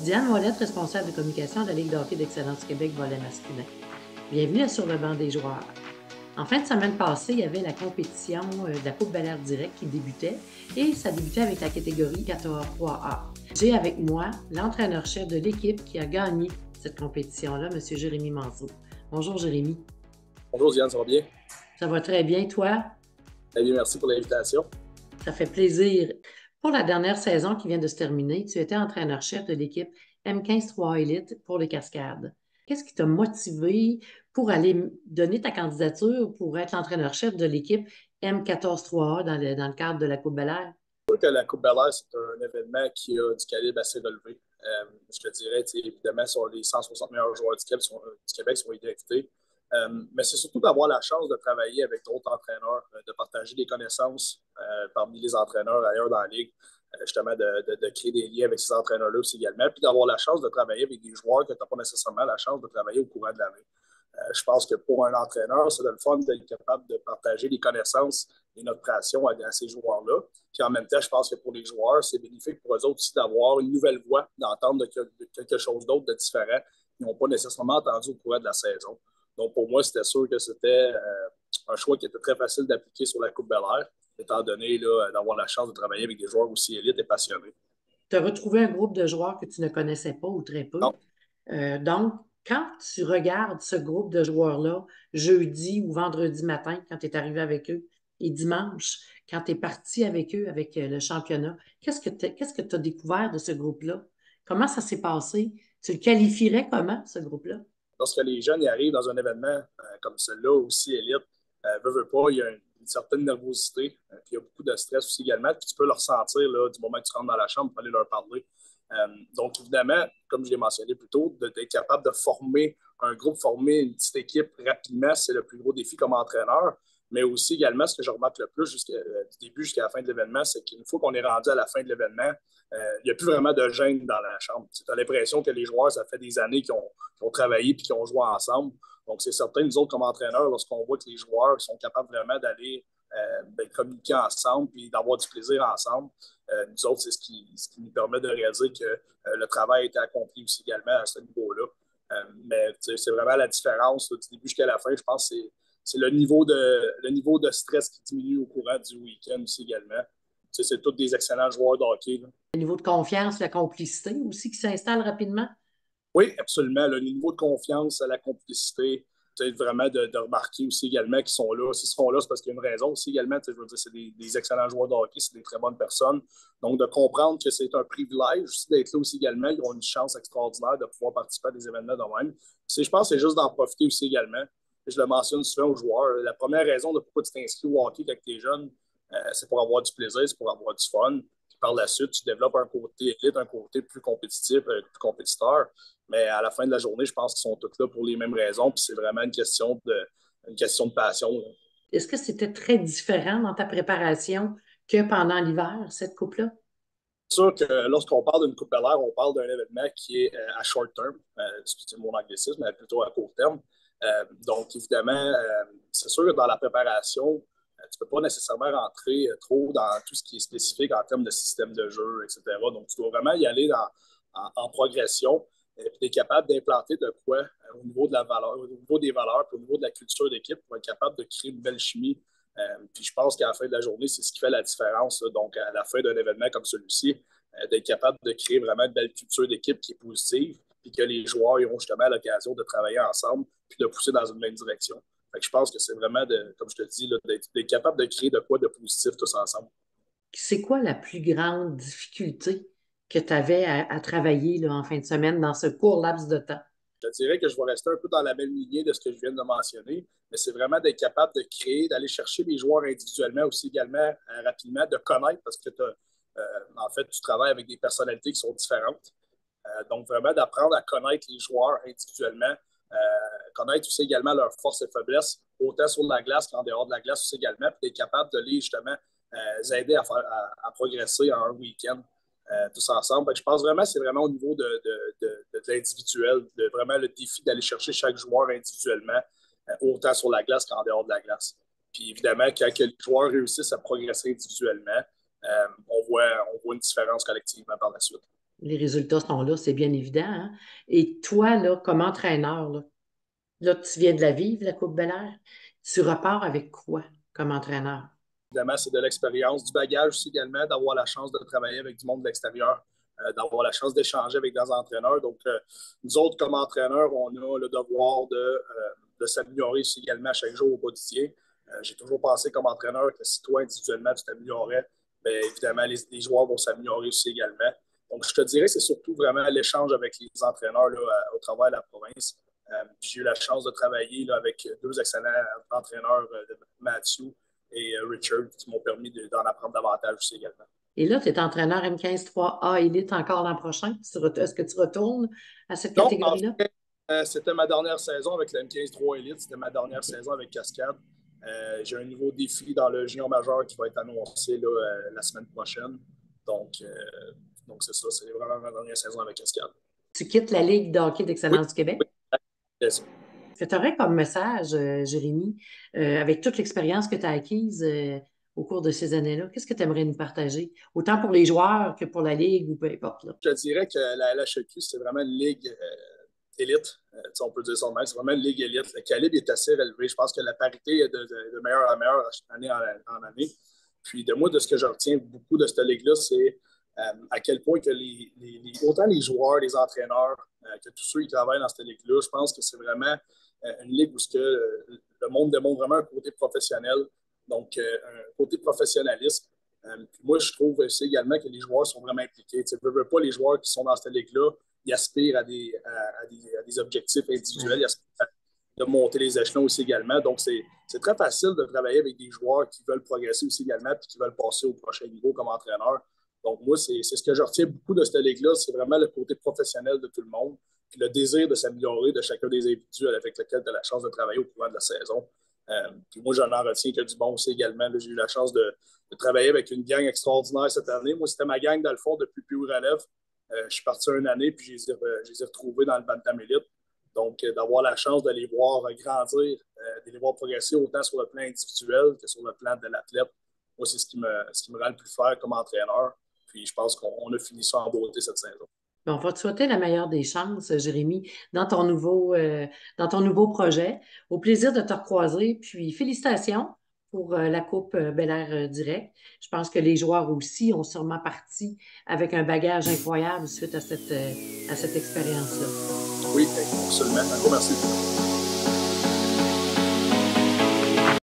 Diane Ouellette, responsable de communication de la Ligue de hockey d'excellence du Québec volley masculin. Bienvenue à Sur le banc des joueurs. En fin de semaine passée, il y avait la compétition de la Coupe Bel Air Direct qui débutait et ça débutait avec la catégorie 14-3A. J'ai avec moi l'entraîneur-chef de l'équipe qui a gagné cette compétition-là, M. Jérémy Manceau. Bonjour Jérémy. Bonjour Diane, ça va bien? Ça va très bien, toi? Très bien, merci pour l'invitation. Ça fait plaisir. Pour la dernière saison qui vient de se terminer, tu étais entraîneur-chef de l'équipe M15-3A Elite pour les Cascades. Qu'est-ce qui t'a motivé pour aller donner ta candidature pour être l'entraîneur-chef de l'équipe M14-3A dans le cadre de la Coupe Bel Air? Je trouve que la Coupe Bel Air, c'est un événement qui a du calibre assez relevé. Je te dirais, évidemment, sur les 160 meilleurs joueurs du Québec sont identifiés. Mais c'est surtout d'avoir la chance de travailler avec d'autres entraîneurs, de partager des connaissances parmi les entraîneurs ailleurs dans la Ligue, justement de créer des liens avec ces entraîneurs-là aussi également, puis d'avoir la chance de travailler avec des joueurs que tu n'as pas nécessairement la chance de travailler au courant de l'année. Je pense que pour un entraîneur, c'est le fun d'être capable de partager les connaissances et notre passion à ces joueurs-là. Puis en même temps, je pense que pour les joueurs, c'est bénéfique pour eux autres aussi d'avoir une nouvelle voix, d'entendre de quelque chose d'autre, de différent, qu'ils n'ont pas nécessairement entendu au courant de la saison. Donc pour moi, c'était sûr que c'était un choix qui était très facile d'appliquer sur la Coupe Bel Air, étant donné d'avoir la chance de travailler avec des joueurs aussi élites et passionnés. Tu as retrouvé un groupe de joueurs que tu ne connaissais pas ou très peu. Non. Donc, quand tu regardes ce groupe de joueurs-là, jeudi ou vendredi matin, quand tu es arrivé avec eux, et dimanche, quand tu es parti avec eux, avec le championnat, qu'est-ce que tu as découvert de ce groupe-là? Comment ça s'est passé? Tu le qualifierais comment, ce groupe-là? Lorsque les jeunes y arrivent dans un événement comme celui-là, aussi élite, veut pas, il y a une certaine nervosité, puis il y a beaucoup de stress aussi également, puis tu peux le ressentir là, du moment que tu rentres dans la chambre pour aller leur parler. Donc, évidemment, comme je l'ai mentionné plus tôt, d'être capable de former un groupe, former une petite équipe rapidement, c'est le plus gros défi comme entraîneur. Mais aussi également, ce que je remarque le plus du début jusqu'à la fin de l'événement, c'est qu'une fois qu'on est rendu à la fin de l'événement, il n'y a plus vraiment de gêne dans la chambre. Tu as l'impression que les joueurs, ça fait des années qu'ils ont travaillé et qu'ils ont joué ensemble. Donc, c'est certain, nous autres, comme entraîneurs, lorsqu'on voit que les joueurs sont capables vraiment d'aller communiquer ensemble et d'avoir du plaisir ensemble, nous autres, c'est ce qui nous permet de réaliser que le travail a été accompli aussi également à ce niveau-là. Mais c'est vraiment la différence là, du début jusqu'à la fin. Je pense que c'est le niveau de stress qui diminue au courant du week-end aussi également. C'est tous des excellents joueurs de hockey. Là. Le niveau de confiance, la complicité aussi qui s'installe rapidement? Oui, absolument. Le niveau de confiance, la complicité, vraiment de remarquer aussi également qu'ils sont là. S'ils sont là, c'est parce qu'il y a une raison aussi également. Je veux dire, c'est des excellents joueurs de hockey, c'est des très bonnes personnes. Donc, de comprendre que c'est un privilège aussi d'être là aussi également. Ils ont une chance extraordinaire de pouvoir participer à des événements de même. Je pense que c'est juste d'en profiter aussi également. Je le mentionne souvent aux joueurs. La première raison de pourquoi tu t'inscris au hockey quand tu es jeune, c'est pour avoir du plaisir, c'est pour avoir du fun. Puis par la suite, tu développes un côté élite, un côté plus compétitif, plus compétiteur. Mais à la fin de la journée, je pense qu'ils sont tous là pour les mêmes raisons. Puis c'est vraiment une question de passion. Là. Est-ce que c'était très différent dans ta préparation que pendant l'hiver, cette coupe-là? C'est sûr que lorsqu'on parle d'une Coupe Bel Air, on parle d'un événement qui est à short term. C'est mon anglicisme, mais plutôt à court terme. Donc, évidemment, c'est sûr que dans la préparation, tu ne peux pas nécessairement rentrer trop dans tout ce qui est spécifique en termes de système de jeu, etc. Donc, tu dois vraiment y aller en progression et puis être capable d'implanter de quoi au niveau de la valeur, au niveau des valeurs, puis au niveau de la culture d'équipe pour être capable de créer une belle chimie. Puis je pense qu'à la fin de la journée, c'est ce qui fait la différence. Là. Donc, à la fin d'un événement comme celui-ci, d'être capable de créer vraiment une belle culture d'équipe qui est positive, puis que les joueurs auront justement l'occasion de travailler ensemble, puis de pousser dans une même direction. Fait que je pense que c'est vraiment, comme je te dis, là, d'être capable de créer de quoi de positif tous ensemble. C'est quoi la plus grande difficulté que tu avais à travailler là, en fin de semaine dans ce court laps de temps? Je dirais que je vais rester un peu dans la même lignée de ce que je viens de mentionner, mais c'est vraiment d'être capable de créer, d'aller chercher les joueurs individuellement aussi également rapidement, de connaître parce que en fait, tu travailles avec des personnalités qui sont différentes. Donc, vraiment d'apprendre à connaître les joueurs individuellement, connaître aussi également leurs forces et faiblesses, autant sur la glace qu'en dehors de la glace aussi également, puis d'être capable de les justement aider à progresser en un week-end. Tous ensemble. Donc, je pense vraiment que c'est vraiment au niveau de l'individuel, de vraiment le défi d'aller chercher chaque joueur individuellement, autant sur la glace qu'en dehors de la glace. Puis évidemment, quand les joueurs réussissent à progresser individuellement, on voit une différence collectivement par la suite. Les résultats sont là, c'est bien évident, hein? Et toi, là, comme entraîneur, là, tu viens de la vivre, la Coupe Bel-Air, tu repars avec quoi comme entraîneur? Évidemment, c'est de l'expérience, du bagage aussi également, d'avoir la chance de travailler avec du monde de l'extérieur, d'avoir la chance d'échanger avec des entraîneurs. Donc, nous autres, comme entraîneurs, on a le devoir de s'améliorer aussi également chaque jour au quotidien. J'ai toujours pensé comme entraîneur que si toi, individuellement, tu t'améliorais, bien, évidemment, les joueurs vont s'améliorer aussi également. Donc, je te dirais que c'est surtout vraiment l'échange avec les entraîneurs là, au travers de la province. J'ai eu la chance de travailler là, avec deux excellents entraîneurs, Mathieu et Richard, qui m'ont permis d'en apprendre davantage aussi également. Et là, tu es entraîneur M15-3A Élite encore l'an prochain. Est-ce que tu retournes à cette Non, en catégorie-là? fait, c'était ma dernière saison avec la M15-3 Elite. C'était ma dernière saison avec Cascade. J'ai un nouveau défi dans le junior majeur qui va être annoncé là, la semaine prochaine. Donc, euh, donc c'est ça. C'est vraiment ma dernière saison avec Cascade. Tu quittes la Ligue de hockey Oui, d'excellence du oui, Québec. c'est ça. Ce que tu aurais comme message, Jérémy, avec toute l'expérience que tu as acquise au cours de ces années-là, qu'est-ce que tu aimerais nous partager? Autant pour les joueurs que pour la Ligue ou peu importe, là. Je dirais que la LHEQ, c'est vraiment une ligue élite. On peut dire ça de même. C'est vraiment une ligue élite. Le calibre est assez élevé. Je pense que la parité est de meilleure en meilleure année en année. Puis de moi, de ce que je retiens beaucoup de cette ligue-là, c'est à quel point que autant les joueurs, les entraîneurs, que tous ceux qui travaillent dans cette ligue-là, je pense que c'est vraiment une ligue où le monde démontre vraiment un côté professionnel, donc un côté professionnalisme. Puis moi, je trouve aussi également que les joueurs sont vraiment impliqués. Tu ne veux pas les joueurs qui sont dans cette ligue-là, ils aspirent à des objectifs individuels, Ouais. ils aspirent de monter les échelons aussi également. Donc, c'est très facile de travailler avec des joueurs qui veulent progresser aussi également et qui veulent passer au prochain niveau comme entraîneur. Donc, moi, c'est ce que je retiens beaucoup de cette ligue-là, c'est vraiment le côté professionnel de tout le monde, puis le désir de s'améliorer de chacun des individus avec lesquels tu as la chance de travailler au cours de la saison. Puis moi, j'en retiens que du bon aussi également. J'ai eu la chance de travailler avec une gang extraordinaire cette année. Moi, c'était ma gang, dans le fond, depuis plus haut relève. Je suis parti une année, puis je les ai retrouvés dans le Bantam Elite. Donc, d'avoir la chance de les voir grandir, de les voir progresser autant sur le plan individuel que sur le plan de l'athlète, moi, c'est ce qui me rend le plus fier comme entraîneur. Puis, je pense qu'on a fini ça en beauté cette saison. Bon, on va te souhaiter la meilleure des chances, Jérémy, dans ton nouveau projet. Au plaisir de te recroiser. Puis, félicitations pour la Coupe Bel Air Direct. Je pense que les joueurs aussi ont sûrement parti avec un bagage incroyable suite à cette expérience-là. Oui, absolument. Un gros merci.